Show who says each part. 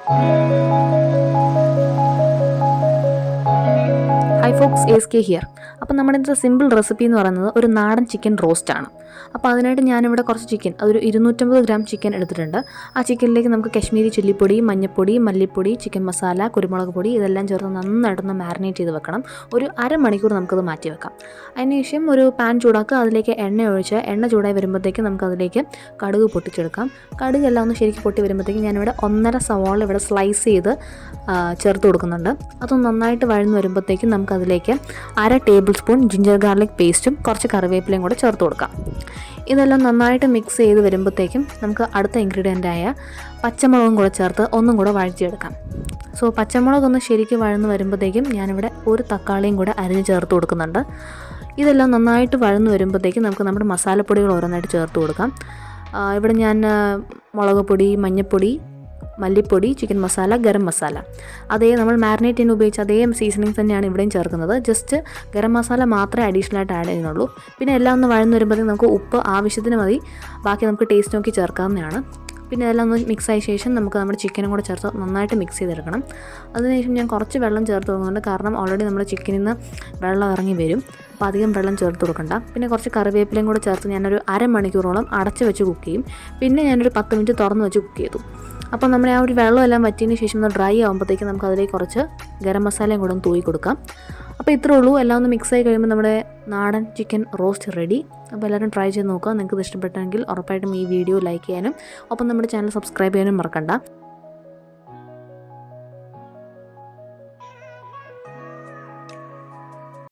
Speaker 1: High Fox ASK here. അപ്പോൾ നമ്മുടെ ഇന്നത്തെ സിമ്പിൾ റെസിപ്പി എന്ന് പറയുന്നത് ഒരു നാടൻ ചിക്കൻ റോസ്റ്റ് ആണ്. അപ്പോൾ അതിനായിട്ട് ഞാനിവിടെ കുറച്ച് ചിക്കൻ, അതൊരു 250 ഗ്രാം ചിക്കൻ എടുത്തിട്ടുണ്ട്. ആ ചിക്കനിലേക്ക് നമുക്ക് കശ്മീരി ചില്ലിപ്പൊടി, മഞ്ഞൾപ്പൊടി, മല്ലിപ്പൊടി, ചിക്കൻ മസാല, കുരുമുളക് പൊടി ഇതെല്ലാം ചേർത്ത് നന്നായിട്ടൊന്ന് മാരിനേറ്റ് ചെയ്ത് വെക്കണം. ഒരു അരമണിക്കൂർ നമുക്കത് മാറ്റി വെക്കാം. അതിനുശേഷം ഒരു പാൻ ചൂടാക്കുക, അതിലേക്ക് എണ്ണ ഒഴിച്ച് എണ്ണ ചൂടായി വരുമ്പോഴത്തേക്കും നമുക്കതിലേക്ക് കടുക് പൊട്ടിച്ചെടുക്കാം. കടുകെല്ലാം ഒന്ന് ശരിക്കും പൊട്ടി വരുമ്പോഴത്തേക്കും ഞാനിവിടെ 1.5 സവാള ഇവിടെ സ്ലൈസ് ചെയ്ത് ചേർത്ത് കൊടുക്കുന്നുണ്ട്. അതൊന്ന് നന്നായിട്ട് വഴന്ന് വരുമ്പോഴത്തേക്കും നമുക്കതിലേക്ക് 1/2 ടേബിൾ സ്പൂൺ ജിഞ്ചർ ഗാർലിക് പേസ്റ്റും കുറച്ച് കറിവേപ്പിലയും കൂടെ ചേർത്ത് കൊടുക്കാം. ഇതെല്ലാം നന്നായിട്ട് മിക്സ് ചെയ്ത് വരുമ്പോഴത്തേക്കും നമുക്ക് അടുത്ത ഇൻഗ്രീഡിയൻ്റായ പച്ചമുളകും കൂടെ ചേർത്ത് ഒന്നും കൂടെ വഴറ്റിയെടുക്കാം. സോ പച്ചമുളകൊന്ന് ശരിക്കും വഴന്ന് വരുമ്പോഴത്തേക്കും ഞാനിവിടെ ഒരു തക്കാളിയും കൂടെ അരിഞ്ഞ് ചേർത്ത് കൊടുക്കുന്നുണ്ട്. ഇതെല്ലാം നന്നായിട്ട് വഴന്ന് വരുമ്പോഴത്തേക്കും നമുക്ക് നമ്മുടെ മസാലപ്പൊടികൾ ഓരോന്നായിട്ട് ചേർത്ത് കൊടുക്കാം. ഇവിടെ ഞാൻ മുളക് പൊടി, മഞ്ഞൾപ്പൊടി, മല്ലിപ്പൊടി, ചിക്കൻ മസാല, ഗരം മസാല, അതേ നമ്മൾ മാരിനേറ്റ് ചെയ്യാൻ ഉപയോഗിച്ച അതേ സീസണിങ്സ് തന്നെയാണ് ഇവിടെയും ചേർക്കുന്നത്. ജസ്റ്റ് ഗരം മസാല മാത്രമേ അഡീഷണലായിട്ട് ആഡ് ചെയ്യുന്നുള്ളൂ. പിന്നെ എല്ലാം ഒന്ന് വഴന്ന് വരുമ്പോഴത്തേക്കും നമുക്ക് ഉപ്പ് ആവശ്യത്തിന് മതി, ബാക്കി നമുക്ക് ടേസ്റ്റ് നോക്കി ചേർക്കാവുന്നതാണ്. പിന്നെ എല്ലാം ഒന്ന് മിക്സ് ആയ ശേഷം നമുക്ക് നമ്മുടെ ചിക്കനും കൂടെ ചേർത്ത് നന്നായിട്ട് മിക്സ് ചെയ്തെടുക്കണം. അതിനുശേഷം ഞാൻ കുറച്ച് വെള്ളം ചേർത്ത് കൊടുക്കുന്നുണ്ട്, കാരണം ഓൾറെഡി നമ്മുടെ ചിക്കനിൽ നിന്ന് വെള്ളം ഇറങ്ങി വരും. അപ്പോൾ അധികം വെള്ളം ചേർത്ത് കൊടുക്കണ്ട. പിന്നെ കുറച്ച് കറിവേപ്പിലയും കൂടെ ചേർത്ത് ഞാനൊരു അരമണിക്കൂറോളം അടച്ച് വെച്ച് കുക്ക് ചെയ്യും. പിന്നെ ഞാനൊരു 10 മിനിറ്റ് തുറന്ന് വെച്ച് കുക്ക് ചെയ്തു. അപ്പോൾ നമ്മുടെ ആ ഒരു വെള്ളം എല്ലാം വറ്റിയതിന് ശേഷം ഒന്ന് ഡ്രൈ ആകുമ്പോഴത്തേക്കും നമുക്ക് അതിലേക്ക് കുറച്ച് ഗരം മസാലയും കൂടെ ഒന്ന് തൂക്കി കൊടുക്കാം. അപ്പോൾ ഇത്രേ ഉള്ളൂ. എല്ലാം ഒന്ന് മിക്സ് ആയി കഴിയുമ്പോൾ നമ്മുടെ നാടൻ ചിക്കൻ റോസ്റ്റ് റെഡി. അപ്പോൾ എല്ലാവരും ട്രൈ ചെയ്ത് നോക്കുക. നിങ്ങൾക്ക് ഇത് ഇഷ്ടപ്പെട്ടെങ്കിൽ ഉറപ്പായിട്ടും ഈ വീഡിയോ ലൈക്ക് ചെയ്യാനും ഒപ്പം നമ്മുടെ ചാനൽ സബ്സ്ക്രൈബ് ചെയ്യാനും മറക്കണ്ട.